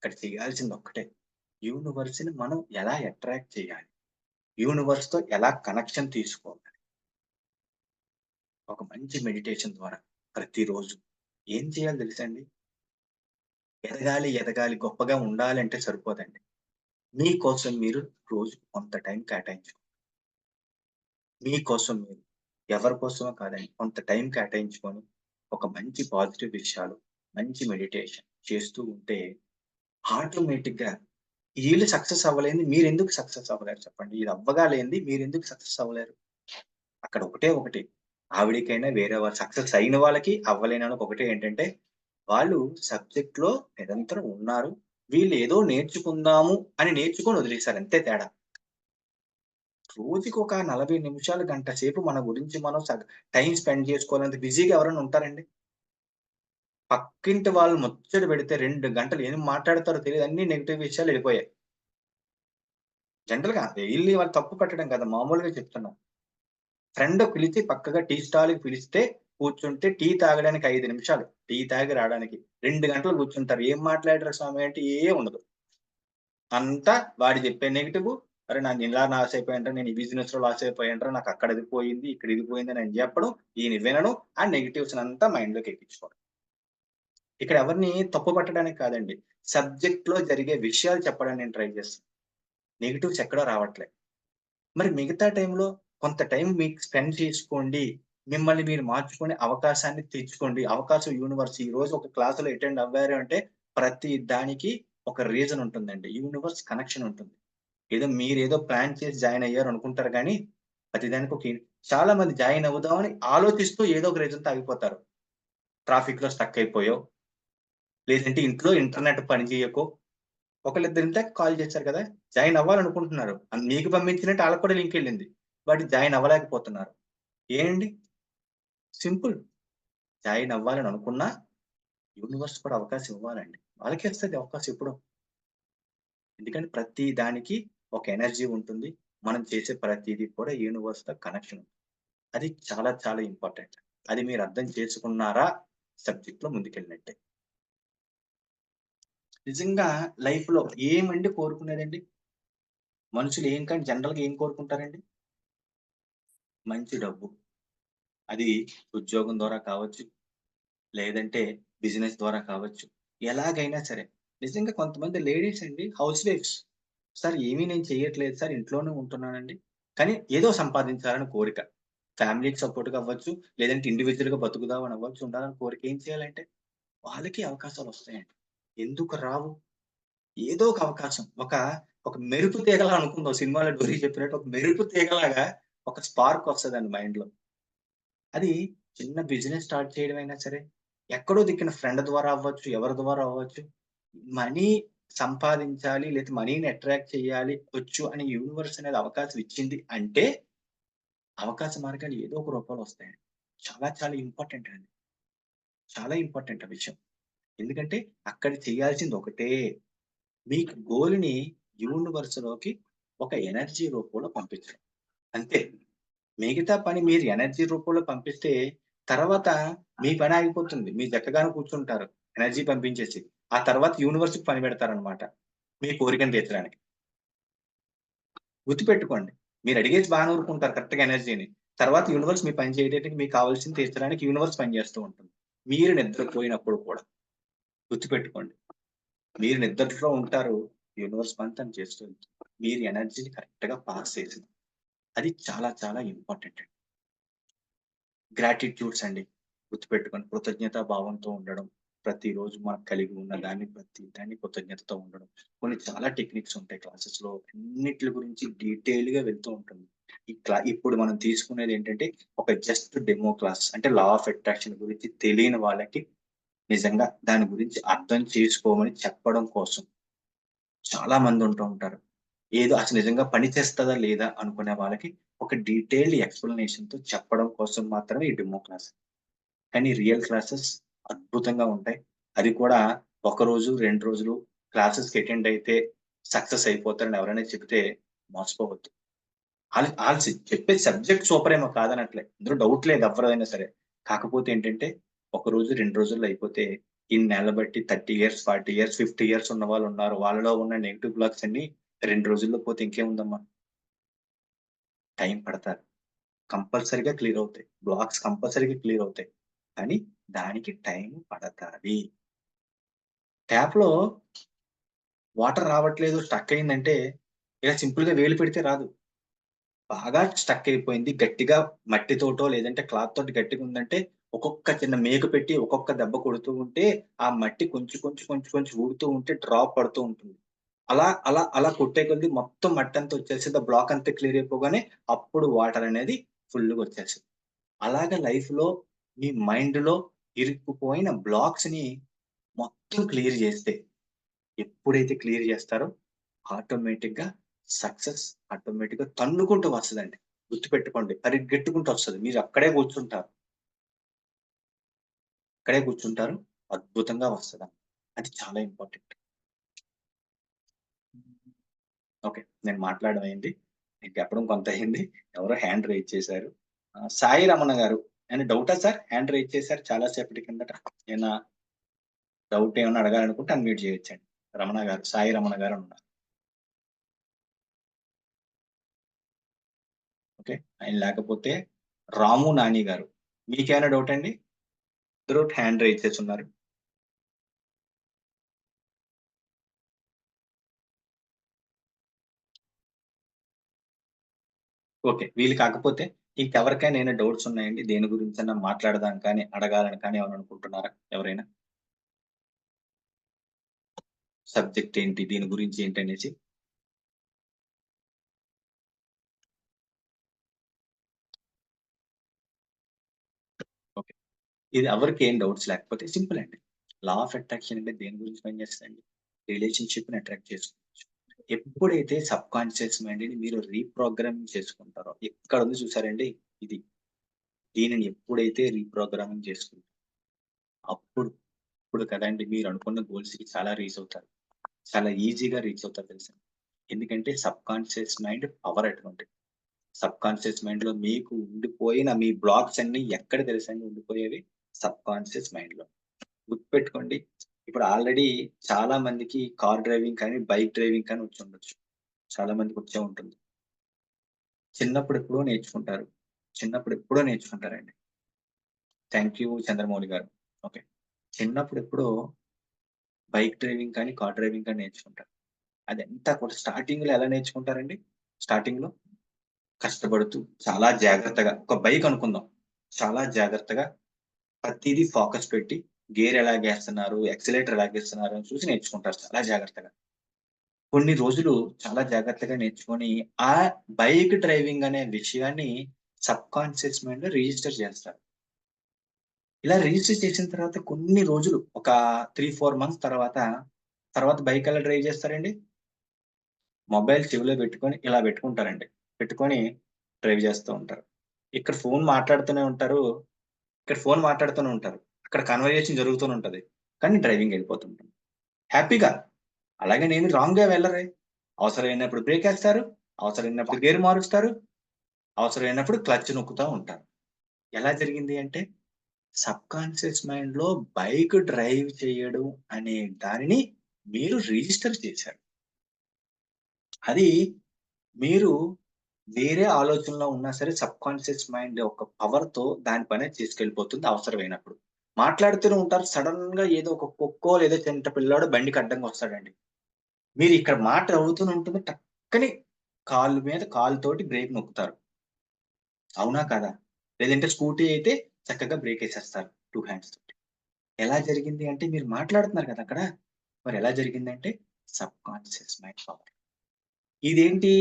ఇక్కడ చేయాల్సింది ఒక్కటే. యూనివర్స్‌ని మనం ఎలా అట్రాక్ట్ చేయాలి? యూనివర్స్‌తో ఎలా కనెక్షన్ తీసుకోవాలి? ఒక మంచి మెడిటేషన్ ద్వారా ప్రతిరోజు ఏం చేయాలో తెలుసా అండి? ఎదగాలి, ఎదగాలి, గొప్పగా ఉండాలంటే సరిపోదండి. మీకోసం మీరు రోజుకి కొంత టైం కేటాయించుకోవాలి. మీకోసం మీరు. ఎవరి కోసమో కాదండి. కొంత టైం కేటాయించుకొని, ఒక మంచి పాజిటివ్ విషయాలు, మంచి మెడిటేషన్ చేస్తూ ఉంటే ఆటోమేటిక్‌గా ఈళ్ళు సక్సెస్ అవ్వలేనిది మీరెందుకు సక్సెస్ అవ్వలేరు చెప్పండి? ఇది అవ్వగా లేనిది మీరెందుకు సక్సెస్ అవ్వలేరు? అక్కడ ఒకటే ఒకటి. ఆవిడకైనా వేరే వాళ్ళు సక్సెస్ అయిన వాళ్ళకి, అవ్వలేనోళ్ళకి ఒకటే ఏంటంటే, వాళ్ళు సబ్జెక్ట్‌లో నిరంతరం ఉన్నారు. వీళ్ళు ఏదో నేర్చుకుందాము అని నేర్చుకొని వదిలేసారు అంతే తేడా. రోజుకొక 40 నిమిషాలు, గంట సేపు మన గురించి మనం టైమ్ స్పెండ్ చేసుకోవాలంటే బిజీగా ఎవరైనా ఉంటారండి? పక్కింటి వాళ్ళు ముచ్చట పెడితే 2 గంటలు ఏం మాట్లాడతారో తెలీదు. అన్ని నెగెటివ్ విషయాలు ఎళ్ళిపోయాయి. జనరల్‌గా డైలీ వాళ్ళు తప్పు పట్టడం కాదు. మామూలుగా చెప్తున్నా. ఫ్రెండ్ పిలిచి పక్కగా టీ స్టాల్‌కి పిలిస్తే కూర్చుంటే టీ తాగడానికి 5 నిమిషాలు. టీ తాగి రావడానికి. 2 గంటలు కూర్చుంటారు. ఏం మాట్లాడారు స్వామి అంటే ఏం ఉండదు. అంతా వాడు చెప్పే నెగెటివు. అరె! నేను ఇలా లాస్ అయిపోయానురా, నేను ఈ బిజినెస్‌లో లాస్ అయిపోయానురా, నాకు అక్కడ ఇది పోయింది, ఇక్కడ ఇది పోయిందని ఆయన చెప్పడం, ఈయన వినడం, ఆ నెగెటివ్స్‌నంతా మైండ్‌లోకి ఎక్కించుకోవడం. ఇక్కడ ఎవరిని తప్పు పట్టడానికి కాదండి. సబ్జెక్ట్‌లో జరిగే విషయాలు చెప్పడానికి నేను ట్రై చేస్తున్నా. నెగెటివ్స్ ఎక్కడా రావట్లే. మరి మిగతా టైంలో కొంత టైం మీకు స్పెండ్ చేసుకోండి. మిమ్మల్ని మీరు మార్చుకునే అవకాశాన్ని తెచ్చుకోండి. అవకాశం యూనివర్స్ ఈరోజు ఒక క్లాస్‌లో అటెండ్ అవ్వారు అంటే ప్రతి దానికి ఒక రీజన్ ఉంటుందండి. యూనివర్స్ కనెక్షన్ ఉంటుంది. మీరేదో ప్లాన్ చేసి జాయిన్ అయ్యారు అనుకుంటారు గానీ, ప్రతిదానికి ఒక చాలా మంది జాయిన్ అవుదామని ఆలోచిస్తూ ఏదో ఒక రీజన్‌తో ఆగిపోతారు. ట్రాఫిక్‌లో స్టక్ అయిపోయో, లేదంటే ఇంట్లో ఇంటర్నెట్ పని చేయకో, ఒకళ్ళిద్దరు ఇందాక కాల్ చేశారు కదా! జాయిన్ అవ్వాలనుకుంటున్నారు. మీకు పంపించినట్టు ఆళ్ళకి కూడా లింక్ ఎళ్ళింది. బట్ జాయిన్ అవ్వలేకపోతున్నారు. ఏండి సింపుల్. జాయిన్ అవ్వాలని అనుకున్నా, యూనివర్స్ కూడా అవకాశం ఇవ్వాలండి. వాళ్ళకే ఇస్తది అవకాశం ఎప్పుడో. ఎందుకంటే ప్రతి దానికి ఒక ఎనర్జీ ఉంటుంది. మనం చేసే ప్రతీది కూడా యూనివర్స్‌తో కనెక్షన్. అది చాలా చాలా ఇంపార్టెంట్. అది మీరు అర్థం చేసుకున్నారా సబ్జెక్ట్‌లో ముందుకెళ్ళినట్టే. నిజంగా లైఫ్‌లో ఏమండి కోరుకునేదండి? మనుషులు ఏం కానీ జనరల్‌గా ఏం కోరుకుంటారండి? మంచి డబ్బు. అది ఉద్యోగం ద్వారా కావచ్చు, లేదంటే బిజినెస్ ద్వారా కావచ్చు. ఎలాగైనా సరే. నిజంగా కొంతమంది లేడీస్ అండి హౌస్ వైఫ్స్. సార్ ఏమీ నేను చేయట్లేదు సార్ ఇంట్లోనే ఉంటున్నానండి. కానీ ఏదో సంపాదించాలని కోరిక. ఫ్యామిలీకి సపోర్ట్‌గా అవ్వచ్చు, లేదంటే ఇండివిడ్యుయల్‌గా బతుకుదాం అని అవ్వచ్చు, ఉండాలని కోరిక. ఏం చేయాలంటే వాళ్ళకి అవకాశాలొస్తాయండి. ఎందుకు రావు? ఏదో ఒక అవకాశం. ఒక మెరుపు తీగలా అనుకుందాం సినిమాలో డోరీ చెప్పినట్టు ఒక మెరుపు తీగలాగా ఒక స్పార్క్ వస్తదండి మైండ్‌లో. అది చిన్న బిజినెస్ స్టార్ట్ చేయడమైనా సరే, ఎక్కడో దిక్కిన ఫ్రెండ్ ద్వారా అవ్వచ్చు, ఎవరి ద్వారా అవ్వచ్చు. మనీ సంపాదించాలి, లేతే మనీని అట్రాక్ట్ చేయాలి వచ్చు అని యూనివర్స్ అనేది అవకాశం ఇచ్చింది అంటే, అవకాశ మార్గాలు ఏదో ఒక రూపంలో వస్తాయండి. చాలా చాలా ఇంపార్టెంట్ అండి. చాలా ఇంపార్టెంట్ ఆ విషయం. ఎందుకంటే అక్కడ చేయాల్సింది ఒకటే. మీకు గోల్‌ని యూనివర్స్‌లోకి ఒక ఎనర్జీ రూపంలో పంపించడం. అంతే. మిగతా పని మీరు ఎనర్జీ రూపంలో పంపిస్తే, తర్వాత మీ పని ఆగిపోతుంది. మీరు చక్కగానే కూర్చుంటారు. ఎనర్జీ పంపించేసి. ఆ తర్వాత యూనివర్స్‌కి పని పెడతారనమాట. మీ కోరికను తీర్చడానికి. గుర్తుపెట్టుకోండి. మీరు అడిగేసి బానే ఊరుకుంటారు కరెక్ట్‌గా ఎనర్జీని. తర్వాత యూనివర్స్ మీ పని చేయడానికి మీకు కావాల్సింది తీర్చడానికి యూనివర్స్ పని చేస్తూ ఉంటుంది. మీరు నిద్రపోయినప్పుడు కూడా. గుర్తుపెట్టుకోండి. మీరు నిద్రలో ఉంటారు. యూనివర్స్ పని తను చేస్తూ ఉంటుంది. మీరు ఎనర్జీని కరెక్ట్‌గా పాస్ చేసింది. అది చాలా చాలా ఇంపార్టెంట్ అండి. గ్రాటిట్యూడ్స్ అండి. గుర్తుపెట్టుకోండి. కృతజ్ఞతా భావంతో ఉండడం. ప్రతిరోజు మనం కలిగి ఉన్న దాన్ని ప్రతి దాన్ని కృతజ్ఞతతో ఉండడం. కొన్ని చాలా టెక్నిక్స్ ఉంటాయి క్లాసెస్‌లో. అన్నిట్లి గురించి డీటెయిల్‌గా వెళ్తూ ఉంటుంది. ఇప్పుడు మనం తీసుకునేదేంటంటే ఒక జస్ట్ డెమో క్లాస్. అంటే లా ఆఫ్ అట్రాక్షన్ గురించి తెలియని వాళ్ళకి నిజంగా దాని గురించి అర్థం చేసుకోమని చెప్పడం కోసం. చాలా మంది ఉంటూ ఉంటారు. ఏదో అసలు నిజంగా పని చేస్తదా లేదా అనుకునే వాళ్ళకి ఒక డీటెయిల్డ్ ఎక్స్‌ప్లనేషన్‌తో చెప్పడం కోసం మాత్రమే ఈ డెమో క్లాస్. కానీ రియల్ క్లాసెస్ అద్భుతంగా ఉంటాయి. అది కూడా ఒక రోజు, 2 రోజులు క్లాసెస్‌కి అటెండ్ అయితే సక్సెస్ అయిపోతారని ఎవరైనా చెప్తే మోసపోవద్దు. ఆళ్ళు చెప్పే సబ్జెక్ట్ సూపరేమో కాదనట్లే. అందులో డౌట్ లేదు ఎవ్వరైనా సరే. కాకపోతే ఏంటంటే, ఒక రోజు, 2 రోజుల్లో అయిపోతే ఇన్నేళ్ల బట్టి 30 ఇయర్స్, 40 ఇయర్స్, 50 ఇయర్స్ ఉన్న వాళ్ళున్నారు. వాళ్ళలో ఉన్న నెగెటివ్ బ్లాక్స్ అన్నీ 2 రోజుల్లో పోతే ఇంకేముందమ్మా? టైం పడతాది. కంపల్సరీగా క్లియర్ అవుతాయి. బ్లాక్స్ కంపల్సరీగా క్లియర్ అవుతాయి. కానీ దానికి టైం పడతాది. ట్యాప్‌లో వాటర్ రావట్లేదు, స్టక్ అయిందంటే ఇలా సింపుల్‌గా వేలు పెడితే రాదు. బాగా స్టక్ అయిపోయింది. గట్టిగా మట్టితోటో లేదంటే క్లాత్ తోటి గట్టిగుందంటే ఒక్కొక్క చిన్న మేకు పెట్టి ఒక్కొక్క దెబ్బ కొడుతూ ఉంటే ఆ మట్టి కొంచెం ఊడుతూ ఉంటే డ్రాప్ పడుతూ ఉంటుంది. అలా కొట్టే కొద్దీ మొత్తం మట్టంతా వచ్చేసిద్ది. ఆ బ్లాక్ అంతా క్లియర్ అయిపోగానే అప్పుడు వాటర్ అనేది ఫుల్‌గా వచ్చేస్తది. అలాగా లైఫ్‌లో మీ మైండ్‌లో ఇరుక్కుపోయిన బ్లాక్స్‌ని మొత్తం క్లియర్ జేస్తే, ఎప్పుడైతే క్లియర్ జేస్తారో ఆటోమేటిక్‌గా సక్సెస్ ఆటోమేటిక్‌గా తన్నుకుంటూ వస్తదండి. గుర్తుపెట్టుకోండి. పరిగెట్టుకుంటూ వస్తది. మీరు అక్కడే కూర్చుంటారు. అక్కడే కూర్చుంటారు. అద్భుతంగా వస్తది. అది చాలా ఇంపార్టెంట్. ఓకే. నేను మాట్లాడడం అయింది. నేను చెప్పడం కొంత అయింది. ఎవరో హ్యాండ్ రైజ్ చేశారు. సాయి రమణ గారు. ఏమైనా డౌటా సార్? హ్యాండ్ రైజ్ చేశారు చాలా సేపటి కిందట. ఏమైనా డౌట్ ఏమన్నా అడగాలనుకుంటే అన్‌మ్యూట్ చేయొచ్చండి. రమణ గారు, సాయి రమణ గారు అని ఉన్నారు. ఓకే. ఆయన లేకపోతే రాము నాని గారు. మీకేమైనా డౌట్ అండి? ఇద్దరు హ్యాండ్ రైజ్ చేసున్నారు. ఓకే. వీళ్ళు కాకపోతే ఇంకెవరికైనా ఏమైనా డౌట్స్ ఉన్నాయండి? దేని గురించైనా మాట్లాడదాం కానీ, అడగాలని కానీ ఏమైనా అనుకుంటున్నారా ఎవరైనా? సబ్జెక్ట్ ఏంటి? దీని గురించి ఏంటనేసి? ఓకే. ఇది ఎవరికీ ఏం డౌట్స్ లేకపోతే సింపుల్ అండి. లా ఆఫ్ అట్రాక్షన్ అంటే దేని గురించి పనిచేస్తదండి? రిలేషన్‌షిప్‌ని అట్రాక్ట్ చేసుకోవచ్చు. ఎప్పుడైతే సబ్‌కాన్షియస్ మైండ్‌ని మీరు రీప్రోగ్రామింగ్ చేసుకుంటారో, ఇక్కడుంది చూసారండి ఇది. దీనిని ఎప్పుడైతే రీప్రోగ్రామింగ్ చేసుకుంటారో అప్పుడు, ఇప్పుడు కదండీ మీరు అనుకున్న గోల్స్‌కి చాలా రీచ్ అవుతారు. చాలా ఈజీగా రీచ్ అవుతారు తెలుసా? ఎందుకంటే సబ్‌కాన్షియస్ మైండ్ పవర్ అటువంటిది. సబ్‌కాన్షియస్ మైండ్‌లో మీకు ఉండిపోయిన మీ బ్లాక్స్ అన్నీ ఎక్కడ తెలుసండి ఉండిపోయేవి? సబ్‌కాన్షియస్ మైండ్‌లో. గుర్తుపెట్టుకోండి. ఇప్పుడు ఆల్రెడీ చాలా మందికి కార్ డ్రైవింగ్ కానీ, బైక్ డ్రైవింగ్ కానీ వచ్చుండొచ్చు. చాలా మందికి వచ్చే ఉంటుంది. చిన్నప్పుడెప్పుడో నేర్చుకుంటారు. చిన్నప్పుడెప్పుడో నేర్చుకుంటారండి. థాంక్ యూ చంద్రమౌళి గారు. ఓకే. చిన్నప్పుడెప్పుడో బైక్ డ్రైవింగ్ కానీ, కార్ డ్రైవింగ్ కానీ నేర్చుకుంటారు. అదంతా కూడా స్టార్టింగ్‌లో ఎలా నేర్చుకుంటారండి? స్టార్టింగ్‌లో కష్టపడుతూ చాలా జాగ్రత్తగా ఒక బైక్ అనుకుందాం. చాలా జాగ్రత్తగా ప్రతీదీ ఫోకస్ పెట్టి గేర్ ఎలాగేస్తున్నారు, యాక్సిలరేటర్ ఎలాగేస్తున్నారు అని చూసి నేర్చుకుంటారు చాలా జాగ్రత్తగా. కొన్ని రోజులు చాలా జాగ్రత్తగా నేర్చుకొని, ఆ బైక్ డ్రైవింగ్ అనే విషయాన్ని సబ్‌కాన్షియస్ మైండ్‌లో రిజిస్టర్ చేస్తారు. ఇలా రిజిస్టర్ చేసిన తర్వాత కొన్ని రోజులు ఒక 3, 4 మంత్స్ తర్వాత బైక్ ఎలా డ్రైవ్ చేస్తారండి? మొబైల్ చెవిలో పెట్టుకొని ఇలా పెట్టుకుంటారండి. పెట్టుకొని డ్రైవ్ చేస్తూ ఉంటారు. ఇక్కడ ఫోన్ మాట్లాడుతూనే ఉంటారు. ఇక్కడ ఫోన్ మాట్లాడుతూనే ఉంటారు. అక్కడ కన్వర్జేషన్ జరుగుతూనే ఉంటది. కానీ డ్రైవింగ్ ఎళ్ళిపోతుంటుంది. హ్యాపీగా. అలాగనేమి రాంగ్‌గా వెళ్ళరే. అవసరమైనప్పుడు బ్రేకేస్తారు. అవసరమైనప్పుడు గేర్ మారుస్తారు. అవసరమైనప్పుడు క్లచ్ నొక్కుతా ఉంటారు. ఎలా జరిగింది అంటే సబ్‌కాన్షియస్ మైండ్‌లో బైక్ డ్రైవ్ చేయడం అనే దానిని మీరు రిజిస్టర్ చేశారు. అది మీరు వేరే ఆలోచనలో ఉన్నా సరే సబ్‌కాన్షియస్ మైండ్ యొక్క పవర్‌తో దాని పని చేసుకెళ్ళిపోతుంది అవసరమైనప్పుడు. మాట్లాడుతూనే ఉంటారు. సడెన్‌గా ఏదో ఒక కుక్కో లేదా చిన్న పిల్లోడో బండికి అడ్డంగా వస్తాడండి. మీరిక్కడ మాట అవుతూనే ఉంటుంది. టక్కని కాలు మీద కాలుతోటి బ్రేక్ నొక్కుతారు. అవునా? కాదా? లేదంటే స్కూటీ అయితే చక్కగా బ్రేకేసేస్తారు 2 హ్యాండ్స్ తోటి. ఎలా జరిగింది అంటే మీరు మాట్లాడుతున్నారు కదా అక్కడ. మరెలా జరిగిందంటే సబ్‌కాన్షియస్ మైండ్ పవర్. ఇదేంటి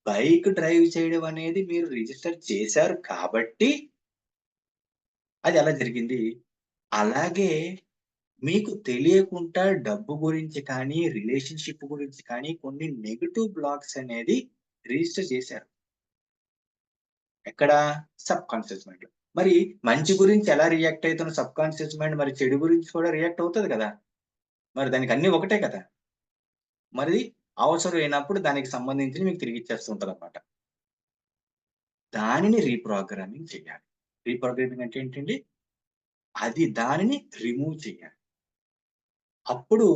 బైక్ డ్రైవ్ చేయడం అనేది మీరు రిజిస్టర్ చేశారు కాబట్టి అది అలా జరిగింది. అలాగే మీకు తెలియకుండా డబ్బు గురించి కానీ, రిలేషన్‌షిప్ గురించి కానీ కొన్ని నెగెటివ్ బ్లాక్స్ అనేది రిజిస్టర్ చేశారు. ఎక్కడ? సబ్‌కాన్షియస్ మైండ్‌లో. మరి మంచి గురించి ఎలా రియాక్ట్ అయితున్న సబ్‌కాన్షియస్ మైండ్ మరి చెడు గురించి కూడా రియాక్ట్ అవుతది కదా! మరి దానికి అన్నీ ఒకటే కదా! మరి అవసరమైనప్పుడు దానికి సంబంధించినవి మీకు తిరిగిచ్చేస్తూ ఉంటదన్నమాట. దానిని రీప్రోగ్రామింగ్ చేయాలి. రీప్రోగ్రామింగ్ అంటే ఏంటండి? అది దానిని రిమూవ్ చేయాలి. అప్పుడు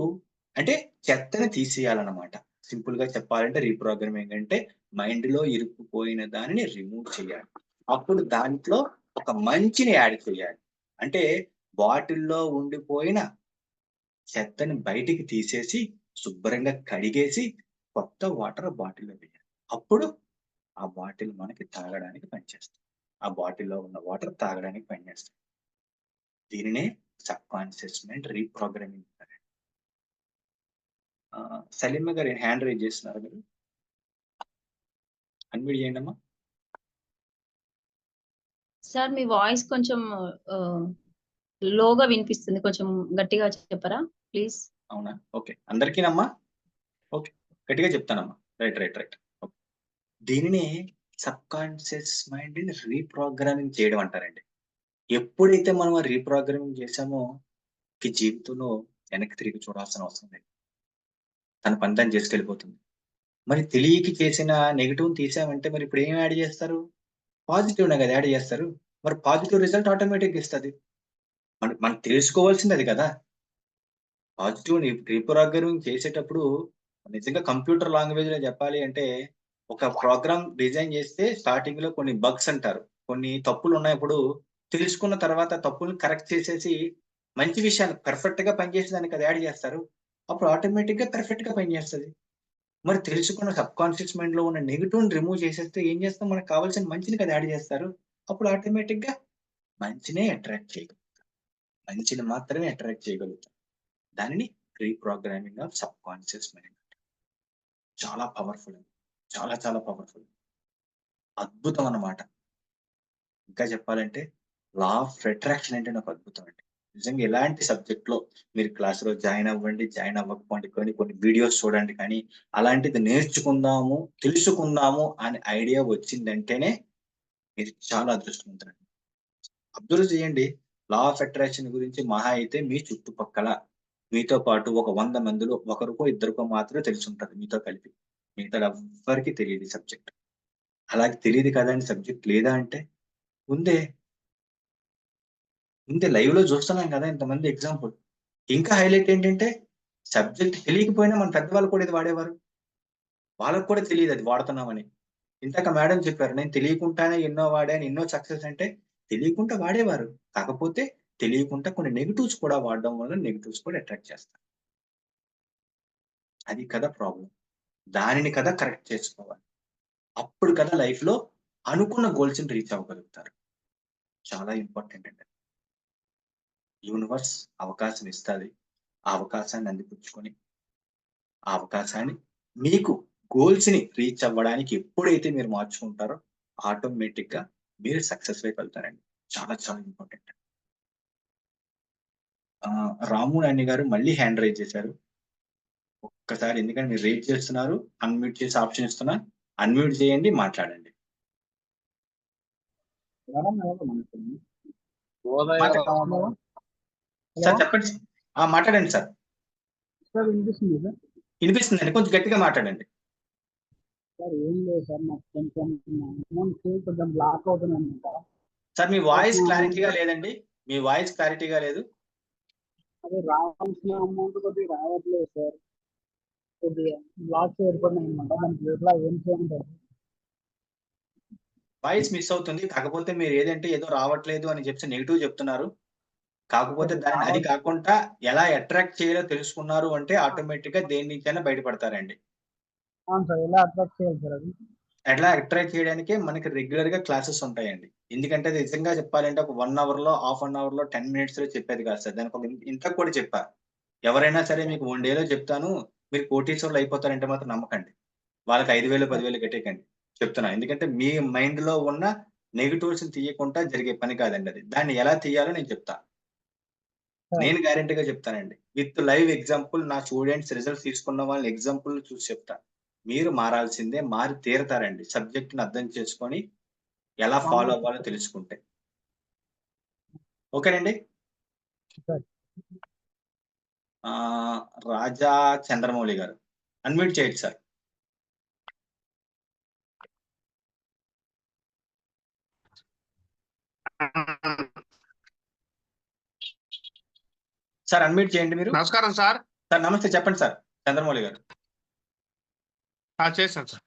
అంటే చెత్తని తీసేయాలన్నమాట. సింపుల్ గా చెప్పాలంటే రీప్రోగ్రామింగ్ అంటే మైండ్ లో ఇరుక్కుపోయిన దానిని రిమూవ్ చేయాలి. అప్పుడు దాంట్లో ఒక మంచిని యాడ్ చేయాలి. అంటే బాటిల్లో ఉండిపోయిన చెత్తని బయటికి తీసేసి శుభ్రంగా కడిగేసి కొత్త వాటర్ బాటిల్లో వేయాలి. అప్పుడు ఆ బాటిల్ మనకి తాగడానికి పనిచేస్తుంది. ఆ బాటిల్లో ఉన్న వాటర్ తాగడానికి పనిచేస్తుంది. దీనినే సబ్ కాన్షియస్ మైండ్ రీప్రోగ్రామింగ్ అంటారు. సలీమ గారు హ్యాండ్ రైజ్ చేస్తున్నారు, మీరు అన్మ్యూట్ చేయండి అమ్మా. సార్ మీ వాయిస్ కొంచెం లోగా వినిపిస్తుంది, కొంచెం గట్టిగా చెప్పరా ప్లీజ్. అవునా, ఓకే. అందరికీనమ్మా, ఓకే, గట్టిగా చెప్తానమ్మా. Right right right. దీనిని సబ్ కాన్షియస్ మైండ్ ని రీప్రోగ్రామింగ్ చేయడం అంటారండి. ఎప్పుడైతే మనం రీప్రోగ్రామింగ్ చేసామో జీవితంలో వెనక్కి తిరిగి చూడాల్సిన అవసరం లేదు. తన పని తను చేసుకెళ్ళిపోతుంది. మరి తెలియకి చేసిన నెగిటివ్ తీసామంటే మరి ఇప్పుడు ఏం యాడ్ చేస్తారు? పాజిటివ్ కదా యాడ్ చేస్తారు. మరి పాజిటివ్ రిజల్ట్ ఆటోమేటిక్ ఇస్తుంది. మనం తెలుసుకోవాల్సింది అది కదా. పాజిటివ్ రీప్రోగ్రామింగ్ చేసేటప్పుడు నిజంగా కంప్యూటర్ లాంగ్వేజ్ లో చెప్పాలి అంటే, ఒక ప్రోగ్రామ్ డిజైన్ చేస్తే స్టార్టింగ్ లో కొన్ని బగ్స్ అంటారు, కొన్ని తప్పులు ఉన్నప్పుడు తెలుసుకున్న తర్వాత తప్పులు కరెక్ట్ చేసేసి మంచి విషయాలు పర్ఫెక్ట్ గా పనిచేసేదానికి అది యాడ్ చేస్తారు. అప్పుడు ఆటోమేటిక్ గా పర్ఫెక్ట్ గా పనిచేస్తుంది. మరి తెలుసుకున్న సబ్ కాన్షియస్ మైండ్ లో ఉన్న నెగిటివ్ రిమూవ్ చేసేస్తే ఏం చేస్తాం? మనకు కావాల్సిన మంచిని కదా యాడ్ చేస్తారు. అప్పుడు ఆటోమేటిక్ గా మంచినే అట్రాక్ట్ చేయగలుగుతాం. మంచిని మాత్రమే అట్రాక్ట్ చేయగలుగుతాం. దానిని reprogramming of sub conscious mind. చాలా పవర్ఫుల్, చాలా చాలా పవర్ఫుల్, అద్భుతం అన్నమాట. ఇంకా చెప్పాలంటే లా ఆఫ్ అట్రాక్షన్ అంటే నాకు అద్భుతం అండి. నిజంగా ఎలాంటి సబ్జెక్ట్ లో మీరు క్లాస్ లో జాయిన్ అవ్వండి, జాయిన్ అవ్వకపోండి, కొన్ని వీడియోస్ చూడండి, కానీ అలాంటిది నేర్చుకుందాము, తెలుసుకుందాము అనే ఐడియా వచ్చిందంటేనే మీరు చాలా అదృష్టవంతులండి. అబ్జర్వ్ చేయండి, లా ఆఫ్ అట్రాక్షన్ గురించి మహా అయితే మీ చుట్టుపక్కల మీతో పాటు ఒక 100 మందిలో ఒకరికో ఇద్దరికో మాత్రమే తెలిసి ఉంటది మీతో కలిపి. మిగతా ఎవ్వరికీ తెలియదు ఈ సబ్జెక్ట్. అలాగే తెలియదు కదా అని సబ్జెక్ట్ లేదా అంటే ఉందే. ఉంది, లైవ్ లో చూస్తున్నాం కదా ఇంతమంది ఎగ్జాంపుల్. ఇంకా హైలైట్ ఏంటంటే సబ్జెక్ట్ తెలియకపోయినా మన పెద్దవాళ్ళు కూడా ఇది వాడేవారు. వాళ్ళకు కూడా తెలియదు అది వాడుతున్నామని. ఇందాక మేడం చెప్పారు, నేను తెలియకుండానే ఎన్నో వాడాను, ఎన్నో సక్సెస్ అంటే తెలియకుండా వాడేవారు. కాకపోతే తెలియకుండా కొన్ని నెగటివ్స్ కూడా వాడడం వల్ల నెగటివ్స్ కూడా అట్రాక్ట్ చేస్తారు. అది కదా ప్రాబ్లం. దానిని కదా కరెక్ట్ చేసుకోవాలి. అప్పుడు కదా లైఫ్ లో అనుకున్న గోల్స్ ని రీచ్ అవ్వగలుగుతారు. చాలా ఇంపార్టెంట్ అండి. యూనివర్స్ అవకాశం ఇస్తుంది. ఆ అవకాశాన్ని అందిపుచ్చుకొని ఆ అవకాశాన్ని మీకు గోల్స్ ని రీచ్ అవ్వడానికి ఎప్పుడైతే మీరు మార్చుకుంటారో ఆటోమేటిక్ గా మీరు సక్సెస్ వైపు వెళ్తారండి. చాలా చాలా ఇంపార్టెంట్. రాము నాని గారు మళ్ళీ హ్యాండ్ రైజ్ చేశారు. ఒక్కసారి, ఎందుకంటే మీరు రైజ్ చేస్తున్నారు, అన్మ్యూట్ చేసి ఆప్షన్ ఇస్తున్నా, అన్మ్యూట్ చేయండి, మాట్లాడండి. సార్ చెప్పండి. మాట్లాడండి సార్. వినిపిస్తుందండి, కొంచెం గట్టిగా మాట్లాడండి. సార్ ఏం లేదు సార్, నాకు కొంచెం అమౌంట్ కొంచెం బ్లాక్ అవుతుంది అనమాట. సార్ మీ వాయిస్ క్లారిటీగా లేదండి, మీ వాయిస్ క్లారిటీగా లేదు. అదే రావాల్సిన అమౌంట్ కొద్దిగా రావట్లేదు సార్, కొద్దిగా బ్లాక్స్ ఏర్పడినాయి అనమాట. దానికి ఎట్లా ఏం చేయంటారు? వాయిస్ మిస్ అవుతుంది. కాకపోతే మీరు ఏదంటే ఏదో రావట్లేదు అని చెప్పి నెగిటివ్ చెప్తున్నారు. కాకపోతే దాన్ని అది కాకుండా ఎలా అట్రాక్ట్ చేయాలో తెలుసుకున్నారు అంటే ఆటోమేటిక్ గా దేని నుంచైనా బయటపడతారండి. అవును సార్, ఎలా అట్రాక్ట్ చేయాలి సార్ అది? ఎట్లా అట్రాక్ట్ చేయడానికి మనకి రెగ్యులర్ గా క్లాసెస్ ఉంటాయండి. ఎందుకంటే అది నిజంగా చెప్పాలంటే ఒక 1 అవర్ లో, హాఫ్ అన్ అవర్ లో, 10 మినిట్స్ లో చెప్పేది కాదు సార్. దానికి ఒక ఇంత కూడా చెప్పా. ఎవరైనా సరే మీకు 1 డేలో చెప్తాను, మీరు కోటీశ్వర్లు అయిపోతారంటే మాత్రం నమ్మకండి. వాళ్ళకి 5,000 10,000 కట్టేయకండి చెప్తున్నా. ఎందుకంటే మీ మైండ్ లో ఉన్న నెగిటివ్స్ తీయకుండా జరిగే పని కాదండి అది. దాన్ని ఎలా తీయాలో నేను చెప్తా. నేను గ్యారెంటీగా చెప్తానండి. విత్ లైవ్ ఎగ్జాంపుల్, నా స్టూడెంట్స్ రిజల్ట్స్ తీసుకున్న వాళ్ళని ఎగ్జాంపుల్ చూసి చెప్తా. మీరు మారాల్సిందే, మారి తీరతారండి. సబ్జెక్ట్ ని అర్థం చేసుకొని ఎలా ఫాలో అవ్వాలో తెలుసుకుంటే. ఓకేనండి. రాజా చంద్రమౌళి గారు అన్మ్యూట్ చేయొచ్చు సార్. సార్ అన్మ్యూట్ చేయండి మీరు. నమస్కారం సార్. సార్ నమస్తే, చెప్పండి సార్. చంద్రమౌళి గారు. చేశాను సార్.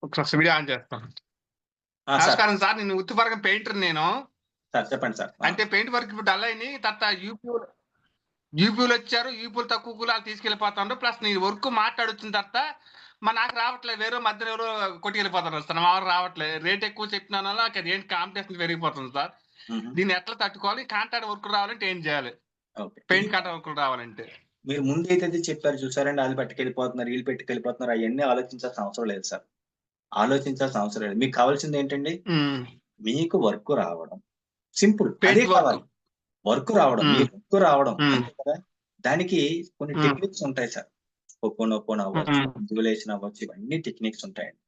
ఒకసారి వీడియో ఆన్ చేస్తాను. సార్ నమస్కారం సార్. నేను ఉత్తుపరగం పెయింటర్. నేను సార్ చెప్పండి సార్. అంటే పెయింట్ వర్క్ ఇప్పుడు డల్ అయింది. తర్వాత యూపీలు వచ్చారు. యూపీలు తక్కువ కులాలు తీసుకెళ్లిపోతాడు. ప్లస్ నీ వర్క్ మాట్లాడుతున్న తర్వాత నాకు రావట్లేదు. వేరే మధ్యలో ఎవరో కొట్టుకెళ్ళిపోతారు సార్. మా రావట్లేదు. రేట్ ఎక్కువ చెప్పినా ఏంటి కాంపిటీషన్ పెరిగిపోతుంది సార్. దీన్ని ఎట్లా తట్టుకోవాలి? కాంట్రాక్ట్ వర్క్ రావాలంటే ఏం చేయాలి? పెయింట్ కాంట్రాక్ట్ వర్క్ రావాలంటే మీరు ముందైతే చెప్పారు చూసారండి, వాళ్ళు పట్టుకెళ్ళిపోతున్నారు, వీళ్ళు పెట్టుకెళ్ళిపోతున్నారు, అవన్నీ ఆలోచించాల్సిన అవసరం లేదు సార్. ఆలోచించాల్సిన అవసరం లేదు. మీకు కావాల్సింది ఏంటండి? మీకు వర్క్ రావడం. సింపుల్. అదే కావాలి. వర్క్ రావడం, మీ వర్క్ రావడం కదా. దానికి కొన్ని టెక్నిక్స్ ఉంటాయి సార్. ఒపోనోపోన్ అవ్వచ్చు, విజువలైజేషన్ అవ్వచ్చు, ఇవన్నీ టెక్నిక్స్ ఉంటాయండి.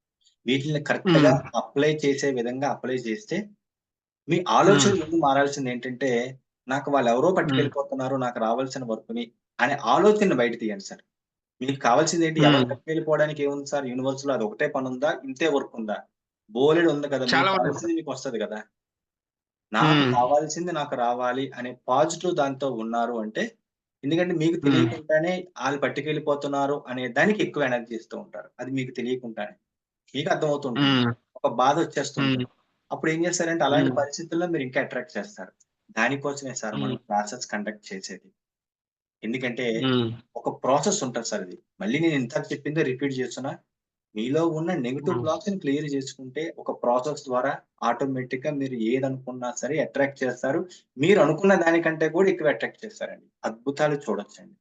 వీటిని కరెక్ట్ గా అప్లై చేసే విధంగా అప్లై చేస్తే మీ ఆలోచన ముందు మారాల్సింది ఏంటంటే, నాకు వాళ్ళు ఎవరో పట్టుకెళ్ళిపోతున్నారు, నాకు రావాల్సిన వర్క్ని అనే ఆలోచన బయట తీయండి సార్. మీకు కావాల్సింది ఏంటి? ఎవరు పట్టుకెళ్ళిపోవడానికి ఏముంది సార్? యూనివర్స్ లో అది ఒకటే పని ఉందా? ఇంతే వర్క్ ఉందా? బోలెడు ఉంది కదా. మీకు కావాల్సింది మీకు వస్తుంది కదా. నాకు కావాల్సింది నాకు రావాలి అనే పాజిటివ్ దాంతో ఉన్నారు అంటే, ఎందుకంటే మీకు తెలియకుండానే వాళ్ళు పట్టుకెళ్ళిపోతున్నారు అనే దానికి ఎక్కువ ఎనర్జీ ఇస్తూ ఉంటారు. అది మీకు తెలియకుండానే మీకు అర్థమవుతుంటుంది. ఒక బాధ వచ్చేస్తుంది. అప్పుడు ఏం చేస్తారంటే, అలాంటి పరిస్థితుల్లో మీరు ఇంకా అట్రాక్ట్ చేస్తారు. దానికోసమే సార్ మనం క్లాసెస్ కండక్ట్ చేసేది. ఎందుకంటే ఒక ప్రాసెస్ ఉంటుంది సార్. ఇది మళ్ళీ నేను ఇంతకు చెప్పిందే రిపీట్ చేస్తున్నా. మీలో ఉన్న నెగటివ్ బ్లాక్స్ ని క్లియర్ చేసుకుంటే ఒక ప్రాసెస్ ద్వారా ఆటోమేటిక్ గా మీరు ఏదనుకున్నా సరే అట్రాక్ట్ చేస్తారు. మీరు అనుకున్న దానికంటే కూడా ఎక్కువ అట్రాక్ట్ చేస్తారండి. అద్భుతాలు చూడొచ్చండి.